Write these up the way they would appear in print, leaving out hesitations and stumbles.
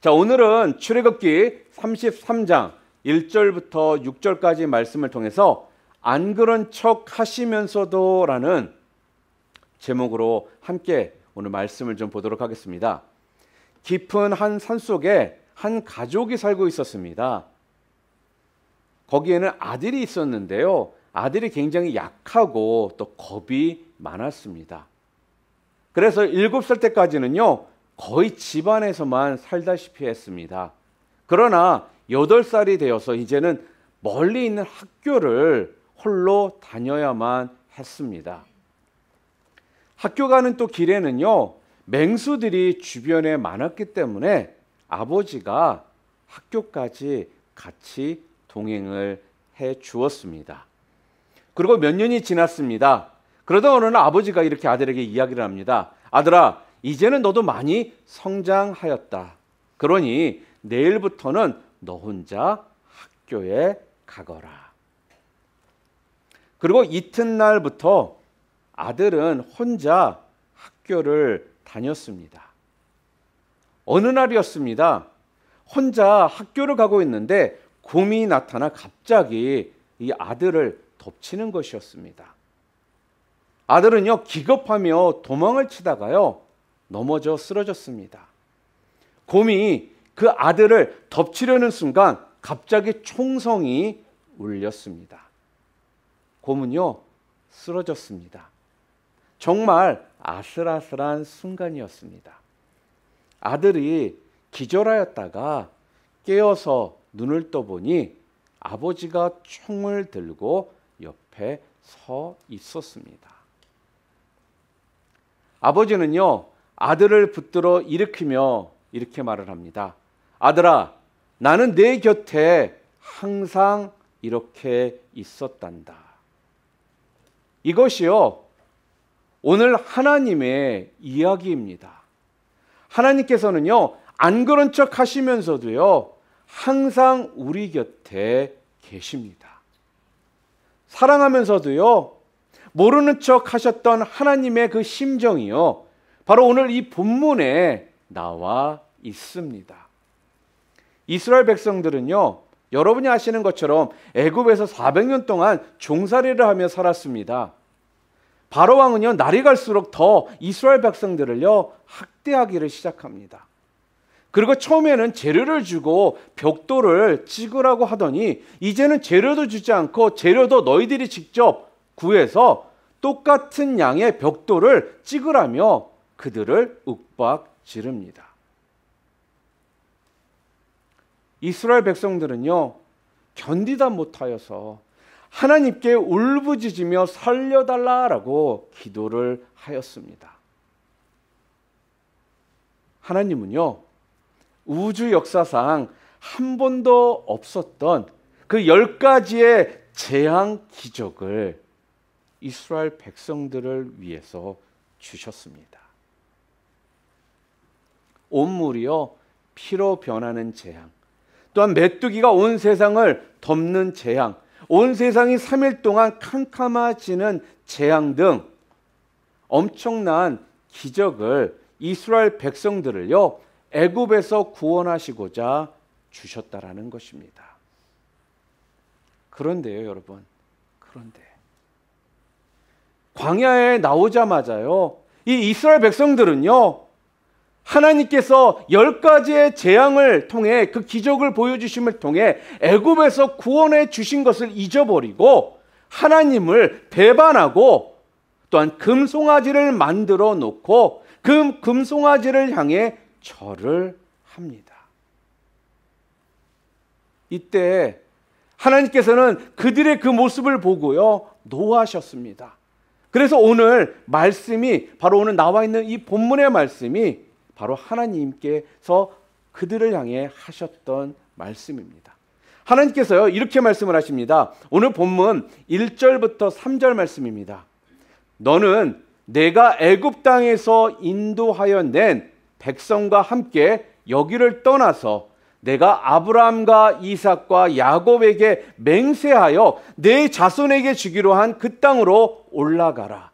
자, 오늘은 출애굽기 33장 1절부터 6절까지 말씀을 통해서 안 그런 척 하시면서도 라는 제목으로 함께 오늘 말씀을 좀 보도록 하겠습니다. 깊은 한 산속에 한 가족이 살고 있었습니다. 거기에는 아들이 있었는데요. 아들이 굉장히 약하고 또 겁이 많았습니다. 그래서 7살 때까지는요, 거의 집안에서만 살다시피 했습니다. 그러나 8살이 되어서 이제는 멀리 있는 학교를 홀로 다녀야만 했습니다. 학교 가는 또 길에는요, 맹수들이 주변에 많았기 때문에 아버지가 학교까지 같이 동행을 해 주었습니다. 그리고 몇 년이 지났습니다. 그러다 어느 날 아버지가 이렇게 아들에게 이야기를 합니다. 아들아, 이제는 너도 많이 성장하였다. 그러니 내일부터는 너 혼자 학교에 가거라. 그리고 이튿날부터 아들은 혼자 학교를 다녔습니다. 어느 날이었습니다. 혼자 학교를 가고 있는데 곰이 나타나 갑자기 이 아들을 덮치는 것이었습니다. 아들은요, 기겁하며 도망을 치다가요, 넘어져 쓰러졌습니다. 곰이 그 아들을 덮치려는 순간 갑자기 총성이 울렸습니다. 곰은요, 쓰러졌습니다. 정말 아슬아슬한 순간이었습니다. 아들이 기절하였다가 깨어서 눈을 떠보니 아버지가 총을 들고 옆에 서 있었습니다. 아버지는요, 아들을 붙들어 일으키며 이렇게 말을 합니다. 아들아, 나는 내 곁에 항상 이렇게 있었단다. 이것이요, 오늘 하나님의 이야기입니다. 하나님께서는요, 안 그런 척 하시면서도요, 항상 우리 곁에 계십니다. 사랑하면서도요, 모르는 척 하셨던 하나님의 그 심정이요, 바로 오늘 이 본문에 나와 있습니다. 이스라엘 백성들은요, 여러분이 아시는 것처럼 애굽에서 400년 동안 종살이를 하며 살았습니다. 바로 왕은요, 날이 갈수록 더 이스라엘 백성들을요, 학대하기를 시작합니다. 그리고 처음에는 재료를 주고 벽돌을 찍으라고 하더니 이제는 재료도 주지 않고 재료도 너희들이 직접 구해서 똑같은 양의 벽돌을 찍으라며 그들을 윽박지릅니다. 이스라엘 백성들은요, 견디다 못하여서 하나님께 울부짖으며 살려달라라고 기도를 하였습니다. 하나님은요, 우주 역사상 한 번도 없었던 그 10가지의 재앙 기적을 이스라엘 백성들을 위해서 주셨습니다. 온물이요, 피로 변하는 재앙, 또한 메뚜기가 온 세상을 덮는 재앙, 온 세상이 3일 동안 캄캄해지는 재앙 등 엄청난 기적을 이스라엘 백성들을요, 애굽에서 구원하시고자 주셨다라는 것입니다. 그런데요, 여러분, 그런데 광야에 나오자마자요, 이 이스라엘 백성들은요, 하나님께서 10가지의 재앙을 통해 그 기적을 보여주심을 통해 애굽에서 구원해 주신 것을 잊어버리고 하나님을 배반하고 또한 금송아지를 만들어 놓고 그 금송아지를 향해 절을 합니다. 이때 하나님께서는 그들의 그 모습을 보고요, 노하셨습니다. 그래서 오늘 말씀이, 바로 오늘 나와 있는 이 본문의 말씀이 바로 하나님께서 그들을 향해 하셨던 말씀입니다. 하나님께서요, 이렇게 말씀을 하십니다. 오늘 본문 1절부터 3절 말씀입니다. 너는 내가 애굽 땅에서 인도하여 낸 백성과 함께 여기를 떠나서 내가 아브라함과 이삭과 야곱에게 맹세하여 내 자손에게 주기로 한 그 땅으로 올라가라.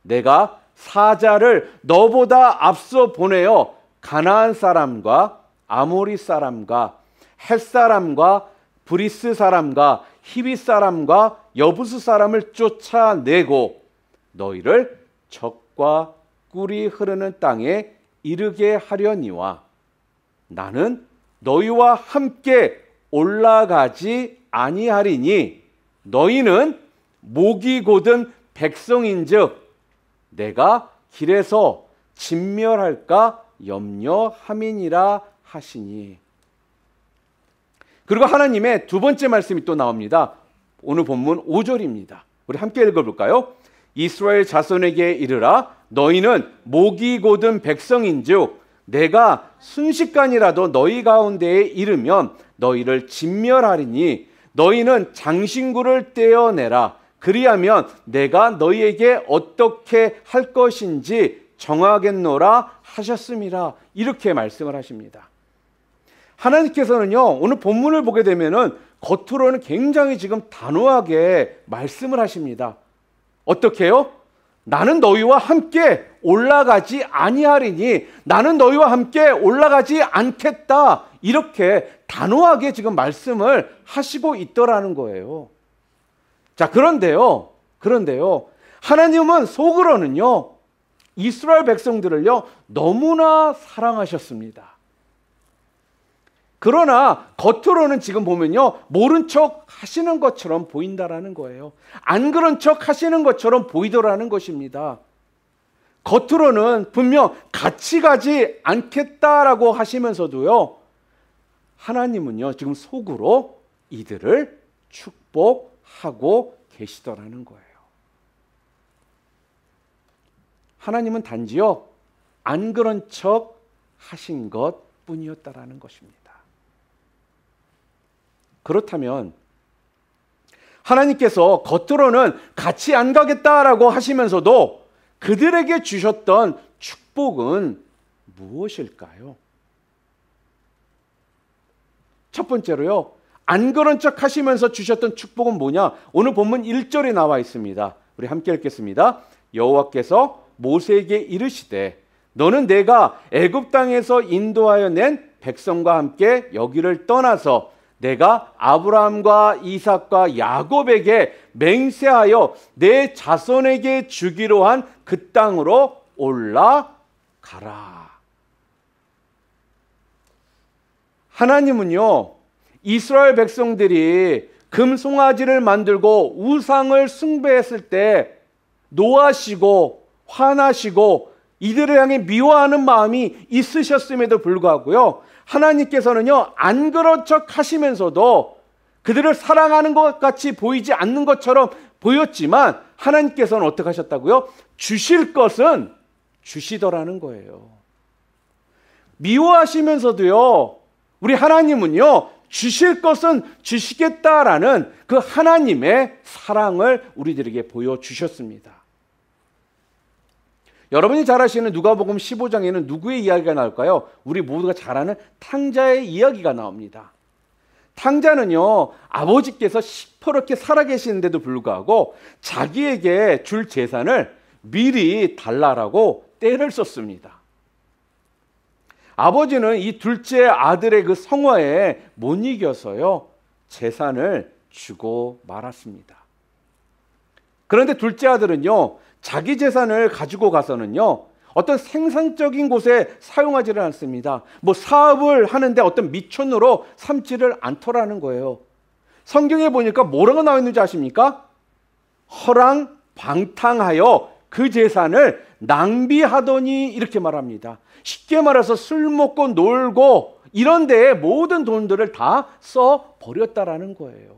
내가 사자를 너보다 앞서 보내어 가나안 사람과 아모리 사람과 헷 사람과 브리스 사람과 히비 사람과 여부스 사람을 쫓아내고 너희를 적과 꿀이 흐르는 땅에 이르게 하려니와 나는 너희와 함께 올라가지 아니하리니 너희는 목이 곧은 백성인즉 내가 길에서 진멸할까 염려함이니라 하시니. 그리고 하나님의 두 번째 말씀이 또 나옵니다. 오늘 본문 5절입니다. 우리 함께 읽어볼까요? 이스라엘 자손에게 이르라 너희는 목이 곧은 백성인즉 내가 순식간이라도 너희 가운데에 이르면 너희를 진멸하리니 너희는 장신구를 떼어내라. 그리하면 내가 너희에게 어떻게 할 것인지 정하겠노라 하셨음이라. 이렇게 말씀을 하십니다. 하나님께서는요, 오늘 본문을 보게 되면은 겉으로는 굉장히 지금 단호하게 말씀을 하십니다. 어떻게요? 나는 너희와 함께 올라가지 아니하리니 나는 너희와 함께 올라가지 않겠다. 이렇게 단호하게 지금 말씀을 하시고 있더라는 거예요. 자, 그런데요. 하나님은 속으로는요, 이스라엘 백성들을요, 너무나 사랑하셨습니다. 그러나 겉으로는 지금 보면요, 모른 척 하시는 것처럼 보인다라는 거예요. 안 그런 척 하시는 것처럼 보이더라는 것입니다. 겉으로는 분명 같이 가지 않겠다라고 하시면서도요, 하나님은요, 지금 속으로 이들을 축복하고 계시더라는 거예요. 하나님은 단지요, 안 그런 척 하신 것 뿐이었다라는 것입니다. 그렇다면 하나님께서 겉으로는 같이 안 가겠다라고 하시면서도 그들에게 주셨던 축복은 무엇일까요? 첫 번째로요, 안 그런 척 하시면서 주셨던 축복은 뭐냐? 오늘 본문 1절에 나와 있습니다. 우리 함께 읽겠습니다. 여호와께서 모세에게 이르시되 너는 내가 애굽 땅에서 인도하여 낸 백성과 함께 여기를 떠나서 내가 아브라함과 이삭과 야곱에게 맹세하여 내 자손에게 주기로 한 그 땅으로 올라가라. 하나님은요, 이스라엘 백성들이 금송아지를 만들고 우상을 숭배했을 때 노하시고 화나시고 이들을 향해 미워하는 마음이 있으셨음에도 불구하고요, 하나님께서는요, 안 그런 척 하시면서도 그들을 사랑하는 것 같이 보이지 않는 것처럼 보였지만 하나님께서는 어떻게 하셨다고요? 주실 것은 주시더라는 거예요. 미워하시면서도요, 우리 하나님은요, 주실 것은 주시겠다라는 그 하나님의 사랑을 우리들에게 보여주셨습니다. 여러분이 잘 아시는 누가복음 15장에는 누구의 이야기가 나올까요? 우리 모두가 잘 아는 탕자의 이야기가 나옵니다. 탕자는요, 아버지께서 시퍼렇게 살아계시는데도 불구하고 자기에게 줄 재산을 미리 달라라고 떼를 썼습니다. 아버지는 이 둘째 아들의 그 성화에 못 이겨서요, 재산을 주고 말았습니다. 그런데 둘째 아들은요, 자기 재산을 가지고 가서는요, 어떤 생산적인 곳에 사용하지를 않습니다. 뭐 사업을 하는데 어떤 미천으로 삼지를 않더라는 거예요. 성경에 보니까 뭐라고 나와 있는지 아십니까? 허랑방탕하여 그 재산을 낭비하더니 이렇게 말합니다. 쉽게 말해서 술 먹고 놀고 이런 데에 모든 돈들을 다 써버렸다라는 거예요.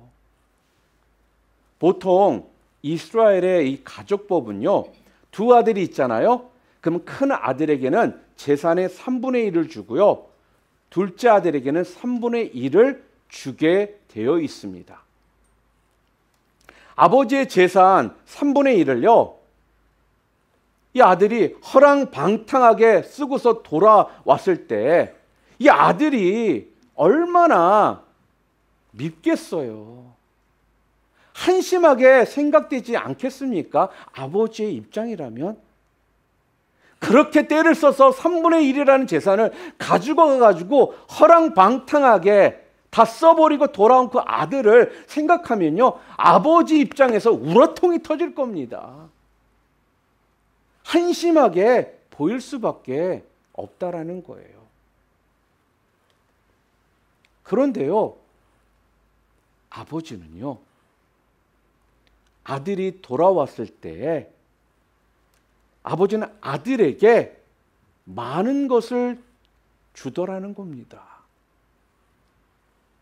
보통 이스라엘의 이 가족법은요, 두 아들이 있잖아요. 그럼 큰 아들에게는 재산의 3분의 1을 주고요, 둘째 아들에게는 3분의 1을 주게 되어 있습니다. 아버지의 재산 3분의 1을요, 이 아들이 허랑방탕하게 쓰고서 돌아왔을 때 이 아들이 얼마나 밉겠어요. 한심하게 생각되지 않겠습니까? 아버지의 입장이라면. 그렇게 때를 써서 3분의 1이라는 재산을 가지고 가가지고 허랑방탕하게 다 써버리고 돌아온 그 아들을 생각하면요, 아버지 입장에서 우러통이 터질 겁니다. 한심하게 보일 수밖에 없다라는 거예요. 그런데요, 아버지는요, 아들이 돌아왔을 때 아버지는 아들에게 많은 것을 주더라는 겁니다.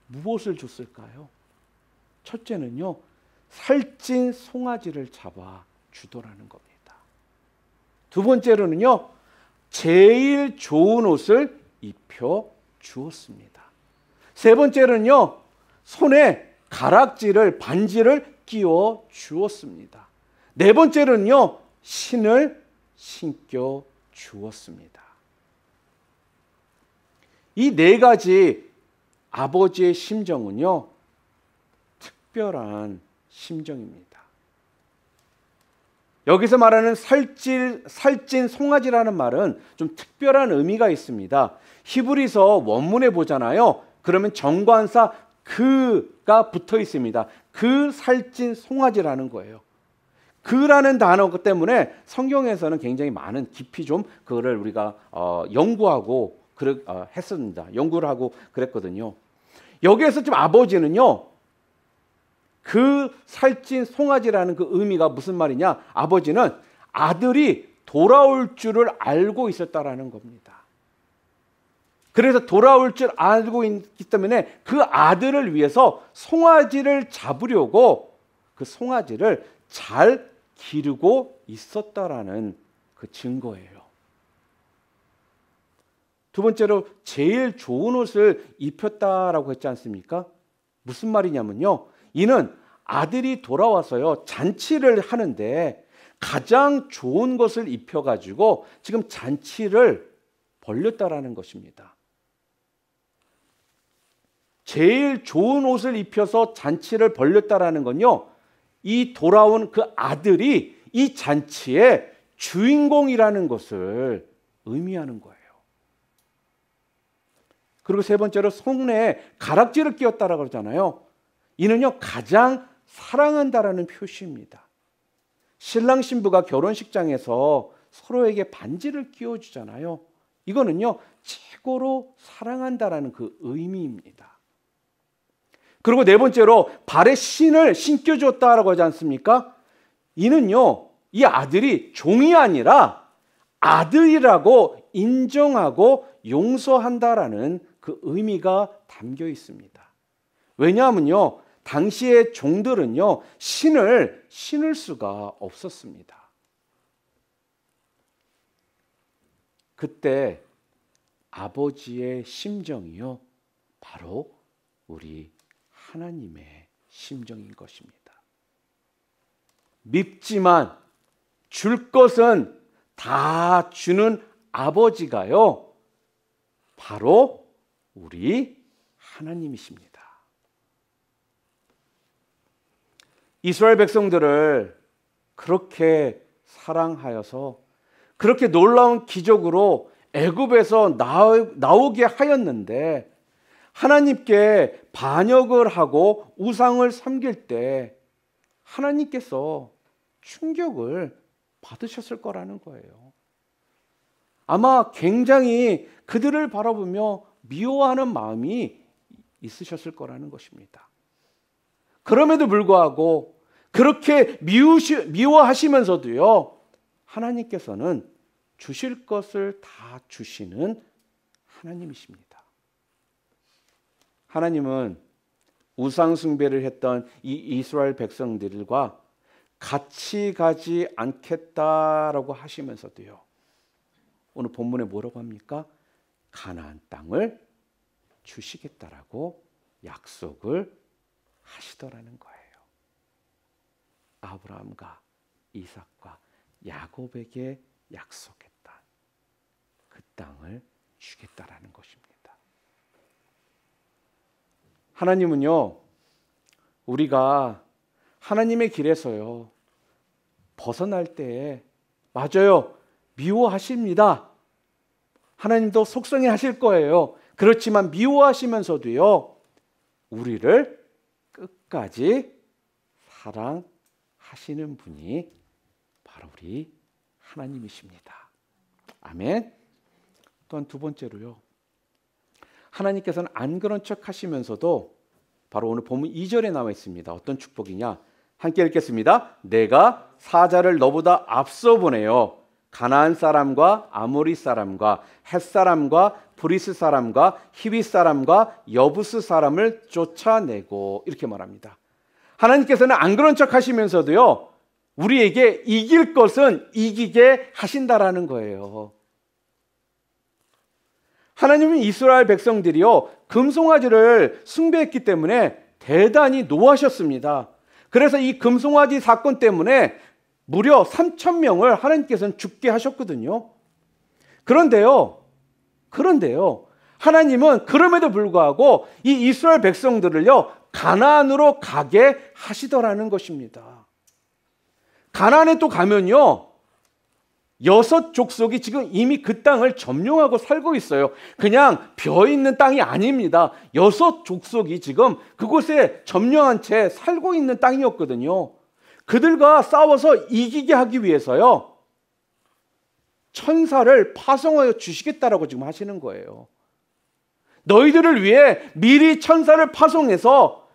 무엇을 줬을까요? 첫째는요, 살찐 송아지를 잡아 주더라는 겁니다. 두 번째로는요, 제일 좋은 옷을 입혀 주었습니다. 세 번째로는요, 손에 가락지를, 반지를 끼워 주었습니다. 네 번째로는요, 신을 신겨 주었습니다. 이 네 가지 아버지의 심정은요, 특별한 심정입니다. 여기서 말하는 살찐 송아지라는 말은 좀 특별한 의미가 있습니다. 히브리서 원문에 보잖아요. 그러면 정관사 그가 붙어 있습니다. 그 살찐 송아지라는 거예요. 그라는 단어 때문에 성경에서는 굉장히 많은 깊이 좀 그거를 우리가 연구하고 했습니다. 연구를 하고 그랬거든요. 여기에서 좀 아버지는요, 그 살찐 송아지라는 그 의미가 무슨 말이냐? 아버지는 아들이 돌아올 줄을 알고 있었다라는 겁니다. 그래서 돌아올 줄 알고 있기 때문에 그 아들을 위해서 송아지를 잡으려고 그 송아지를 잘 기르고 있었다라는 그 증거예요. 두 번째로 제일 좋은 옷을 입혔다라고 했지 않습니까? 무슨 말이냐면요, 이는 아들이 돌아와서요, 잔치를 하는데 가장 좋은 것을 입혀가지고 지금 잔치를 벌렸다라는 것입니다. 제일 좋은 옷을 입혀서 잔치를 벌렸다라는 건요, 이 돌아온 그 아들이 이 잔치의 주인공이라는 것을 의미하는 거예요. 그리고 세 번째로 손에 가락지를 끼웠다라고 그러잖아요. 이는요, 가장 사랑한다라는 표시입니다. 신랑 신부가 결혼식장에서 서로에게 반지를 끼워주잖아요. 이거는요, 최고로 사랑한다라는 그 의미입니다. 그리고 네 번째로 발에 신을 신겨줬다라고 하지 않습니까? 이는요, 이 아들이 종이 아니라 아들이라고 인정하고 용서한다라는 그 의미가 담겨 있습니다. 왜냐하면요, 당시의 종들은요, 신을 신을 수가 없었습니다. 그때 아버지의 심정이요, 바로 우리 하나님의 심정인 것입니다. 밉지만 줄 것은 다 주는 아버지가요, 바로 우리 하나님이십니다. 이스라엘 백성들을 그렇게 사랑하여서 그렇게 놀라운 기적으로 애굽에서 나오게 하였는데, 하나님께 반역을 하고 우상을 섬길 때 하나님께서 충격을 받으셨을 거라는 거예요. 아마 굉장히 그들을 바라보며 미워하는 마음이 있으셨을 거라는 것입니다. 그럼에도 불구하고 그렇게 미워하시면서도요, 하나님께서는 주실 것을 다 주시는 하나님이십니다. 하나님은 우상 숭배를 했던 이 이스라엘 백성들과 같이 가지 않겠다라고 하시면서도요, 오늘 본문에 뭐라고 합니까? 가나안 땅을 주시겠다라고 약속을 하시더라는 거예요. 아브라함과 이삭과 야곱에게 약속했던 그 땅을 주겠다라는 것입니다. 하나님은요, 우리가 하나님의 길에서요, 벗어날 때에, 맞아요, 미워하십니다. 하나님도 속성해 하실 거예요. 그렇지만 미워하시면서도요, 우리를 끝까지 사랑하시는 분이 바로 우리 하나님이십니다. 아멘. 또한 두 번째로요, 하나님께서는 안 그런 척 하시면서도 바로 오늘 본문 2절에 나와 있습니다. 어떤 축복이냐? 함께 읽겠습니다. 내가 사자를 너보다 앞서 보내요. 가나안 사람과 아모리 사람과 헷 사람과 브리스 사람과 히위 사람과 여부스 사람을 쫓아내고, 이렇게 말합니다. 하나님께서는 안 그런 척 하시면서도요, 우리에게 이길 것은 이기게 하신다라는 거예요. 하나님은 이스라엘 백성들이요, 금송아지를 숭배했기 때문에 대단히 노하셨습니다. 그래서 이 금송아지 사건 때문에 무려 3,000명을 하나님께서는 죽게 하셨거든요. 그런데요, 하나님은 그럼에도 불구하고 이 이스라엘 백성들을요, 가나안으로 가게 하시더라는 것입니다. 가나안에 또 가면요, 6 족속이 지금 이미 그 땅을 점령하고 살고 있어요. 그냥 벼 있는 땅이 아닙니다. 6 족속이 지금 그곳에 점령한 채 살고 있는 땅이었거든요. 그들과 싸워서 이기게 하기 위해서요, 천사를 파송하여 주시겠다라고 지금 하시는 거예요. 너희들을 위해 미리 천사를 파송해서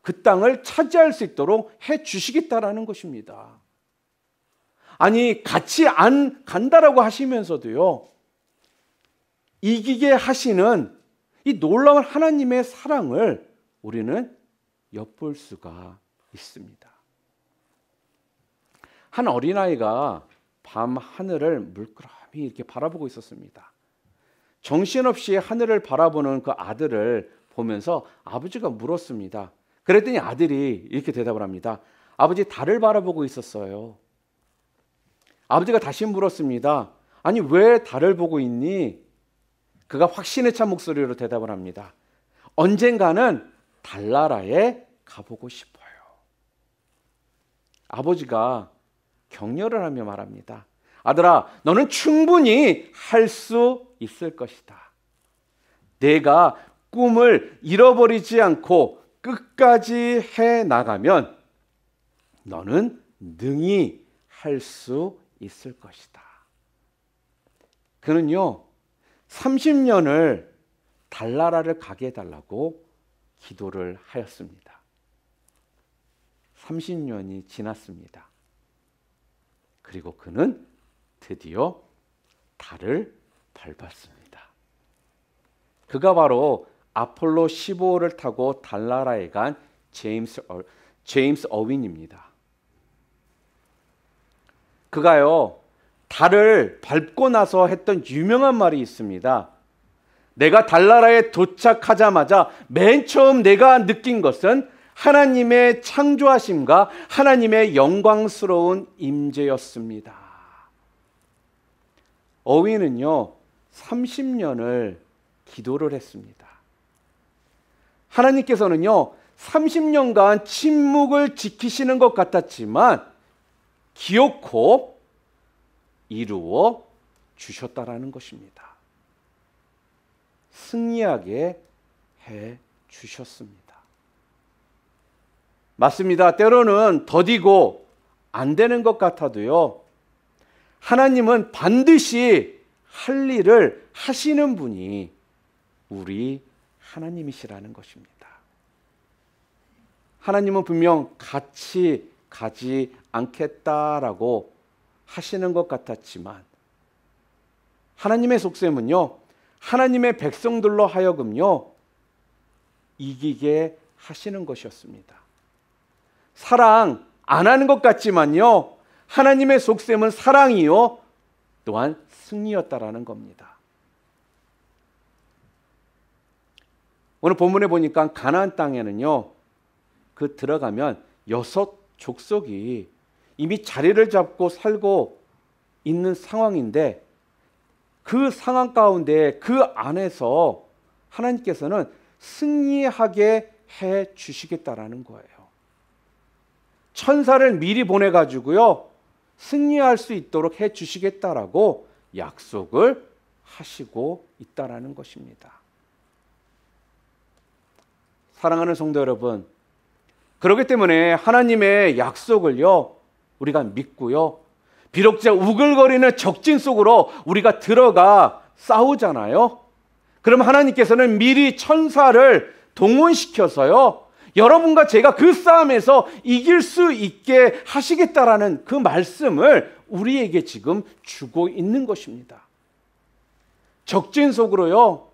그 땅을 차지할 수 있도록 해 주시겠다라는 것입니다. 아니, 같이 안 간다라고 하시면서도요, 이기게 하시는 이 놀라운 하나님의 사랑을 우리는 엿볼 수가 있습니다. 한 어린아이가 밤 하늘을 물끄러미 이렇게 바라보고 있었습니다. 정신없이 하늘을 바라보는 그 아들을 보면서 아버지가 물었습니다. 그랬더니 아들이 이렇게 대답을 합니다. 아버지, 달을 바라보고 있었어요. 아버지가 다시 물었습니다. 아니, 왜 달을 보고 있니? 그가 확신에 찬 목소리로 대답을 합니다. 언젠가는 달나라에 가보고 싶어요. 아버지가 격려를 하며 말합니다. 아들아, 너는 충분히 할 수 있을 것이다. 내가 꿈을 잃어버리지 않고 끝까지 해 나가면 너는 능히 할 수 있을 것이다. 그는요, 30년을 달나라를 가게 해달라고 기도를 하였습니다. 30년이 지났습니다. 그리고 그는 드디어 달을 밟았습니다. 그가 바로 아폴로 15호를 타고 달나라에 간 제임스 어윈입니다. 그가요, 달을 밟고 나서 했던 유명한 말이 있습니다. 내가 달나라에 도착하자마자 맨 처음 내가 느낀 것은 하나님의 창조하심과 하나님의 영광스러운 임재였습니다. 어윈은요, 30년을 기도를 했습니다. 하나님께서는요, 30년간 침묵을 지키시는 것 같았지만 기어코 이루어 주셨다라는 것입니다. 승리하게 해 주셨습니다. 맞습니다. 때로는 더디고 안 되는 것 같아도요, 하나님은 반드시 할 일을 하시는 분이 우리 하나님이시라는 것입니다. 하나님은 분명 같이 가지 않겠다라고 하시는 것 같았지만 하나님의 속셈은요, 하나님의 백성들로 하여금요, 이기게 하시는 것이었습니다. 사랑 안 하는 것 같지만요, 하나님의 속셈은 사랑이요, 또한 승리였다라는 겁니다. 오늘 본문에 보니까 가나안 땅에는요, 그 들어가면 6 족속이 이미 자리를 잡고 살고 있는 상황인데, 그 상황 가운데 그 안에서 하나님께서는 승리하게 해 주시겠다라는 거예요. 천사를 미리 보내가지고요, 승리할 수 있도록 해 주시겠다라고 약속을 하시고 있다라는 것입니다. 사랑하는 성도 여러분, 그렇기 때문에 하나님의 약속을요, 우리가 믿고요, 비록 우글거리는 적진 속으로 우리가 들어가 싸우잖아요. 그럼 하나님께서는 미리 천사를 동원시켜서요, 여러분과 제가 그 싸움에서 이길 수 있게 하시겠다라는 그 말씀을 우리에게 지금 주고 있는 것입니다. 적진 속으로요,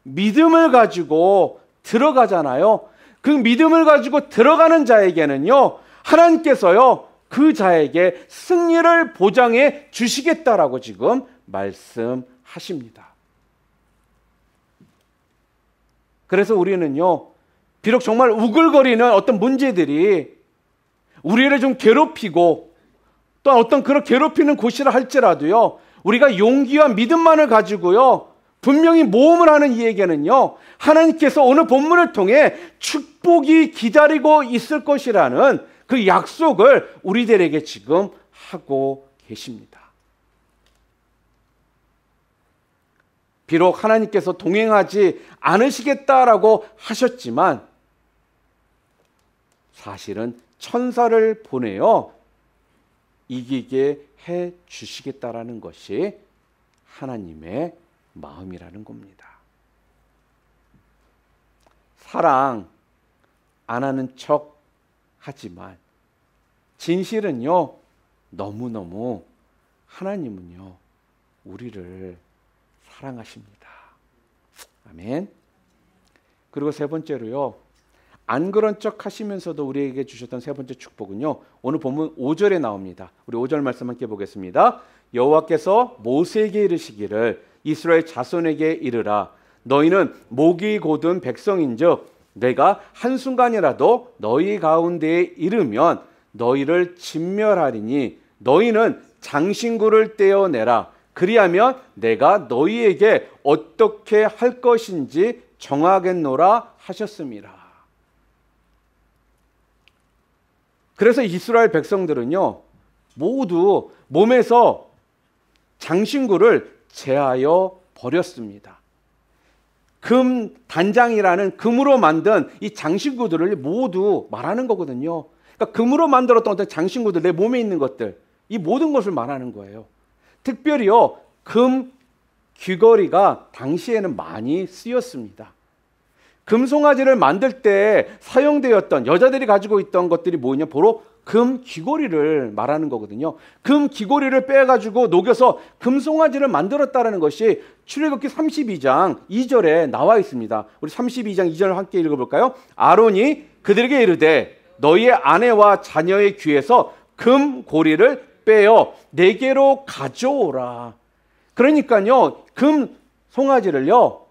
믿음을 가지고 들어가잖아요. 그 믿음을 가지고 들어가는 자에게는요, 하나님께서요, 그 자에게 승리를 보장해 주시겠다라고 지금 말씀하십니다. 그래서 우리는요, 비록 정말 우글거리는 어떤 문제들이 우리를 좀 괴롭히고 또 어떤 그런 괴롭히는 곳이라 할지라도요, 우리가 용기와 믿음만을 가지고요, 분명히 모험을 하는 이에게는요, 하나님께서 오늘 본문을 통해 축복이 기다리고 있을 것이라는 그 약속을 우리들에게 지금 하고 계십니다. 비록 하나님께서 동행하지 않으시겠다라고 하셨지만 사실은 천사를 보내어 이기게 해 주시겠다라는 것이 하나님의 마음이라는 겁니다. 사랑 안 하는 척 하지만 진실은요, 너무너무 하나님은요, 우리를 사랑하십니다. 아멘. 그리고 세 번째로요, 안 그런 척 하시면서도 우리에게 주셨던 세 번째 축복은요, 오늘 본문 5절에 나옵니다. 우리 5절 말씀 함께 보겠습니다. 여호와께서 모세에게 이르시기를 이스라엘 자손에게 이르라. 너희는 목이 곧은 백성인즉 내가 한순간이라도 너희 가운데에 이르면 너희를 진멸하리니 너희는 장신구를 떼어내라. 그리하면 내가 너희에게 어떻게 할 것인지 정하겠노라 하셨습니다. 그래서 이스라엘 백성들은요, 모두 몸에서 장신구를 제하여 버렸습니다. 금 단장이라는 금으로 만든 이 장신구들을 모두 말하는 거거든요. 그러니까 금으로 만들었던 어떤 장신구들, 내 몸에 있는 것들, 이 모든 것을 말하는 거예요. 특별히요, 금 귀걸이가 당시에는 많이 쓰였습니다. 금송아지를 만들 때 사용되었던, 여자들이 가지고 있던 것들이 뭐냐, 바로 금 귀걸이를 말하는 거거든요. 금 귀걸이를 빼가지고 녹여서 금송아지를 만들었다는 것이 출애굽기 32장 2절에 나와 있습니다. 우리 32장 2절을 함께 읽어볼까요? 아론이 그들에게 이르되 너희의 아내와 자녀의 귀에서 금 고리를 빼어 내게로 가져오라. 그러니까요, 금 송아지를요,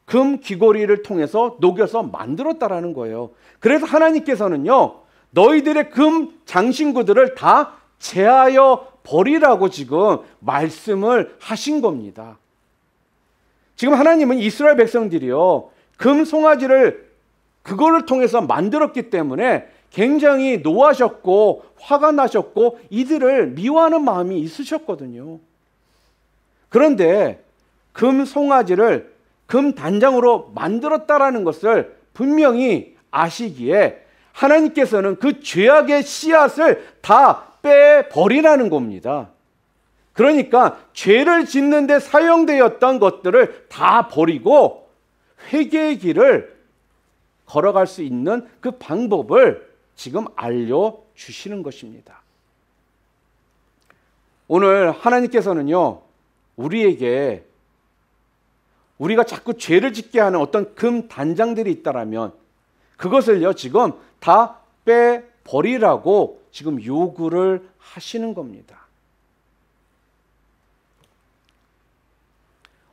금 귀걸이를 통해서 녹여서 만들었다라는 거예요. 그래서 하나님께서는요, 너희들의 금 장신구들을 다 제하여 버리라고 지금 말씀을 하신 겁니다. 지금 하나님은 이스라엘 백성들이요, 금 송아지를 그거를 통해서 만들었기 때문에 굉장히 노하셨고 화가 나셨고 이들을 미워하는 마음이 있으셨거든요. 그런데 금 송아지를 금 단장으로 만들었다라는 것을 분명히 아시기에 하나님께서는 그 죄악의 씨앗을 다 빼버리라는 겁니다. 그러니까 죄를 짓는 데 사용되었던 것들을 다 버리고 회개의 길을 걸어갈 수 있는 그 방법을 지금 알려주시는 것입니다. 오늘 하나님께서는요, 우리에게 우리가 자꾸 죄를 짓게 하는 어떤 금 단장들이 있다라면 그것을요, 지금 다 빼버리라고 지금 요구를 하시는 겁니다.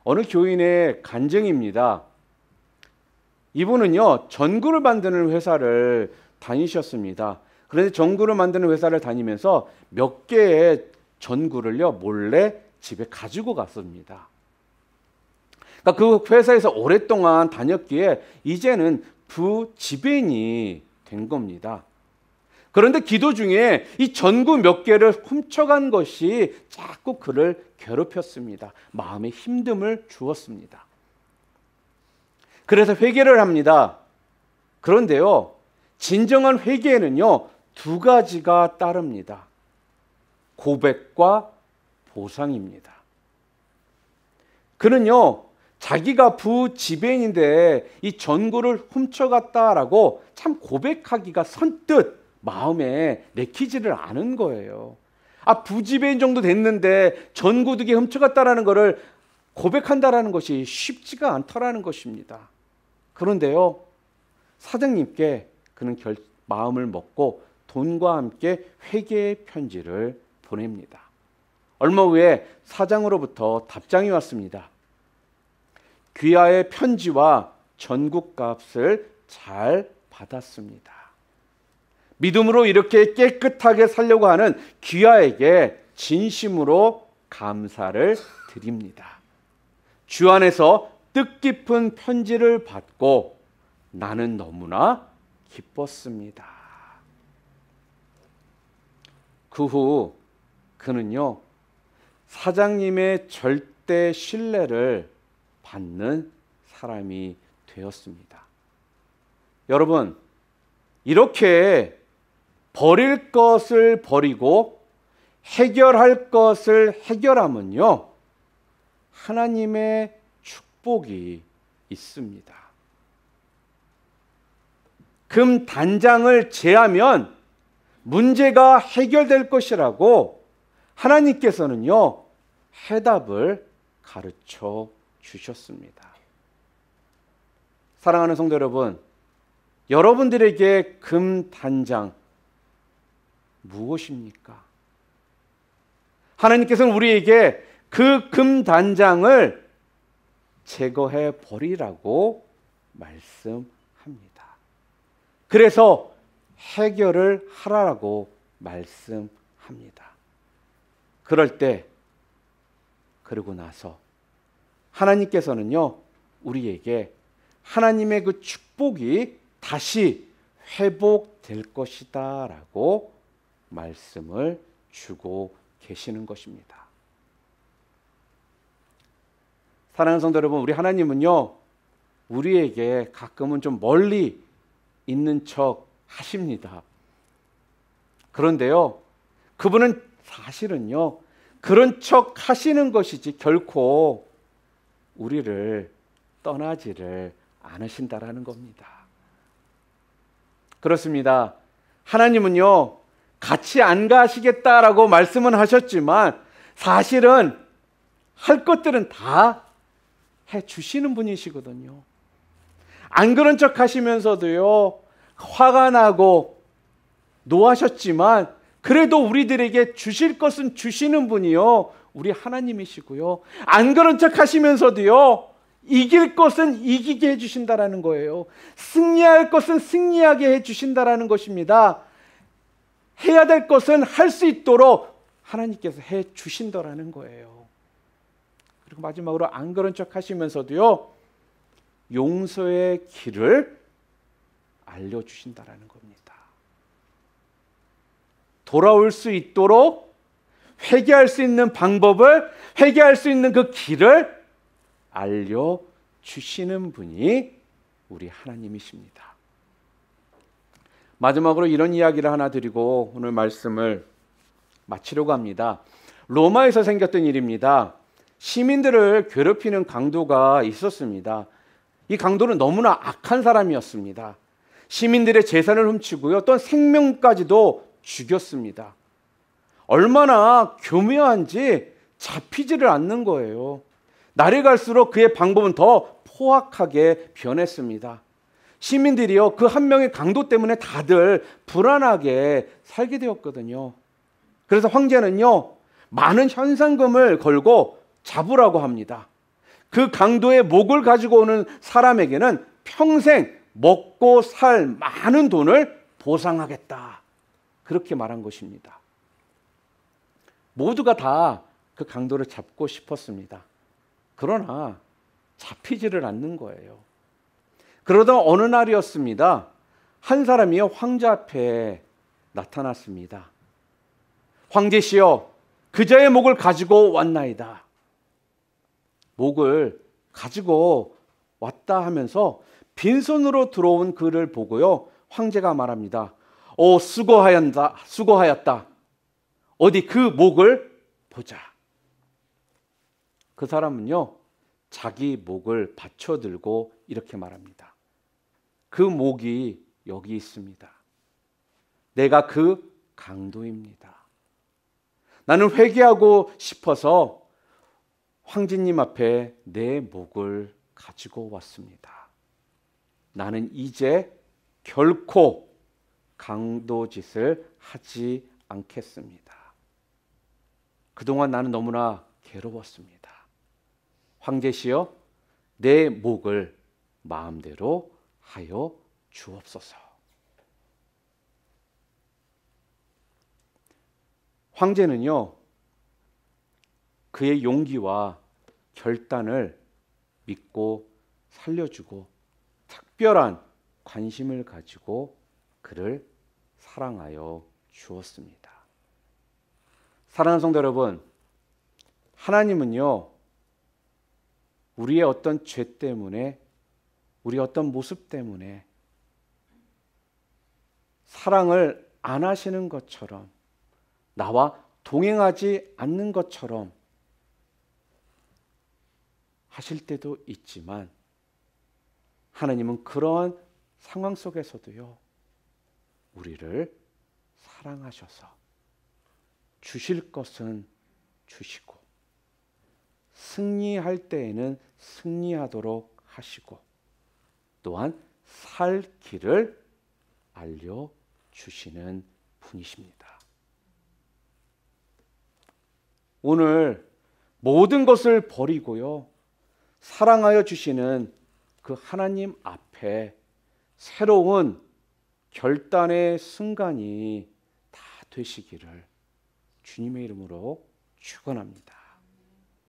어느 교인의 간증입니다. 이분은요, 전구를 만드는 회사를 다니셨습니다. 그런데 전구를 만드는 회사를 다니면서 몇 개의 전구를요, 몰래 집에 가지고 갔습니다. 그러니까 그 회사에서 오랫동안 다녔기에 이제는 부지배인이 된 겁니다. 그런데 기도 중에 이 전구 몇 개를 훔쳐간 것이 자꾸 그를 괴롭혔습니다. 마음에 힘듦을 주었습니다. 그래서 회개를 합니다. 그런데요, 진정한 회개에는요, 두 가지가 따릅니다. 고백과 보상입니다. 그는요, 자기가 부지배인인데 이 전구를 훔쳐갔다라고 참 고백하기가 선뜻 마음에 내키지를 않은 거예요. 부지배인 정도 됐는데 전구 2개 훔쳐갔다라는 것을 고백한다라는 것이 쉽지가 않더라는 것입니다. 그런데요, 사장님께 그는 마음을 먹고 돈과 함께 회개의 편지를 보냅니다. 얼마 후에 사장으로부터 답장이 왔습니다. 귀하의 편지와 전구값을 잘 받았습니다. 믿음으로 이렇게 깨끗하게 살려고 하는 귀하에게 진심으로 감사를 드립니다. 주 안에서 뜻깊은 편지를 받고 나는 너무나 기뻤습니다. 그 후 그는요, 사장님의 절대 신뢰를 받는 사람이 되었습니다. 여러분, 이렇게 버릴 것을 버리고 해결할 것을 해결하면요, 하나님의 축복이 있습니다. 금 단장을 제하면 문제가 해결될 것이라고 하나님께서는요, 해답을 가르쳐 주셨습니다. 사랑하는 성도 여러분, 여러분들에게 금 단장 무엇입니까? 하나님께서는 우리에게 그 금 단장을 제거해 버리라고 말씀합니다. 그래서 해결을 하라고 말씀합니다. 그럴 때, 그러고 나서 하나님께서는요, 우리에게 하나님의 그 축복이 다시 회복될 것이다 라고 말씀을 주고 계시는 것입니다. 사랑하는 성도 여러분, 우리 하나님은요, 우리에게 가끔은 좀 멀리 있는 척 하십니다. 그런데요, 그분은 사실은요, 그런 척 하시는 것이지 결코 우리를 떠나지를 않으신다라는 겁니다. 그렇습니다. 하나님은요, 같이 안 가시겠다라고 말씀은 하셨지만 사실은 할 것들은 다 해주시는 분이시거든요. 안 그런 척 하시면서도요, 화가 나고 노하셨지만 그래도 우리들에게 주실 것은 주시는 분이요, 우리 하나님이시고요. 안 그런 척 하시면서도요, 이길 것은 이기게 해주신다라는 거예요. 승리할 것은 승리하게 해주신다라는 것입니다. 해야 될 것은 할 수 있도록 하나님께서 해주신다라는 거예요. 그리고 마지막으로 안 그런 척 하시면서도요, 용서의 길을 알려주신다라는 겁니다. 돌아올 수 있도록 회개할 수 있는 방법을, 회개할 수 있는 그 길을 알려주시는 분이 우리 하나님이십니다. 마지막으로 이런 이야기를 하나 드리고 오늘 말씀을 마치려고 합니다. 로마에서 생겼던 일입니다. 시민들을 괴롭히는 강도가 있었습니다. 이 강도는 너무나 악한 사람이었습니다. 시민들의 재산을 훔치고요, 또 생명까지도 죽였습니다. 얼마나 교묘한지 잡히지를 않는 거예요. 날이 갈수록 그의 방법은 더 포악하게 변했습니다. 시민들이요, 그 한 명의 강도 때문에 다들 불안하게 살게 되었거든요. 그래서 황제는요, 많은 현상금을 걸고 잡으라고 합니다. 그 강도의 목을 가지고 오는 사람에게는 평생 먹고 살 많은 돈을 보상하겠다, 그렇게 말한 것입니다. 모두가 다 그 강도를 잡고 싶었습니다. 그러나 잡히지를 않는 거예요. 그러다 어느 날이었습니다. 한 사람이요, 황제 앞에 나타났습니다. 황제시여, 그자의 목을 가지고 왔나이다. 목을 가지고 왔다 하면서 빈손으로 들어온 그를 보고요, 황제가 말합니다. 수고하였다. 어디 그 목을 보자. 그 사람은요, 자기 목을 받쳐 들고 이렇게 말합니다. 그 목이 여기 있습니다. 내가 그 강도입니다. 나는 회개하고 싶어서 황제님 앞에 내 목을 가지고 왔습니다. 나는 이제 결코 강도 짓을 하지 않겠습니다. 그동안 나는 너무나 괴로웠습니다. 황제시여, 내 목을 마음대로 하여 주옵소서. 황제는요, 그의 용기와 결단을 믿고 살려주고 특별한 관심을 가지고 그를 사랑하여 주었습니다. 사랑하는 성도 여러분, 하나님은요, 우리의 어떤 죄 때문에, 우리의 어떤 모습 때문에 사랑을 안 하시는 것처럼, 나와 동행하지 않는 것처럼 하실 때도 있지만, 하나님은 그러한 상황 속에서도요, 우리를 사랑하셔서 주실 것은 주시고, 승리할 때에는 승리하도록 하시고, 또한 살 길을 알려주시는 분이십니다. 오늘 모든 것을 버리고요, 사랑하여 주시는 그 하나님 앞에 새로운 결단의 순간이 다 되시기를 주님의 이름으로 축원합니다.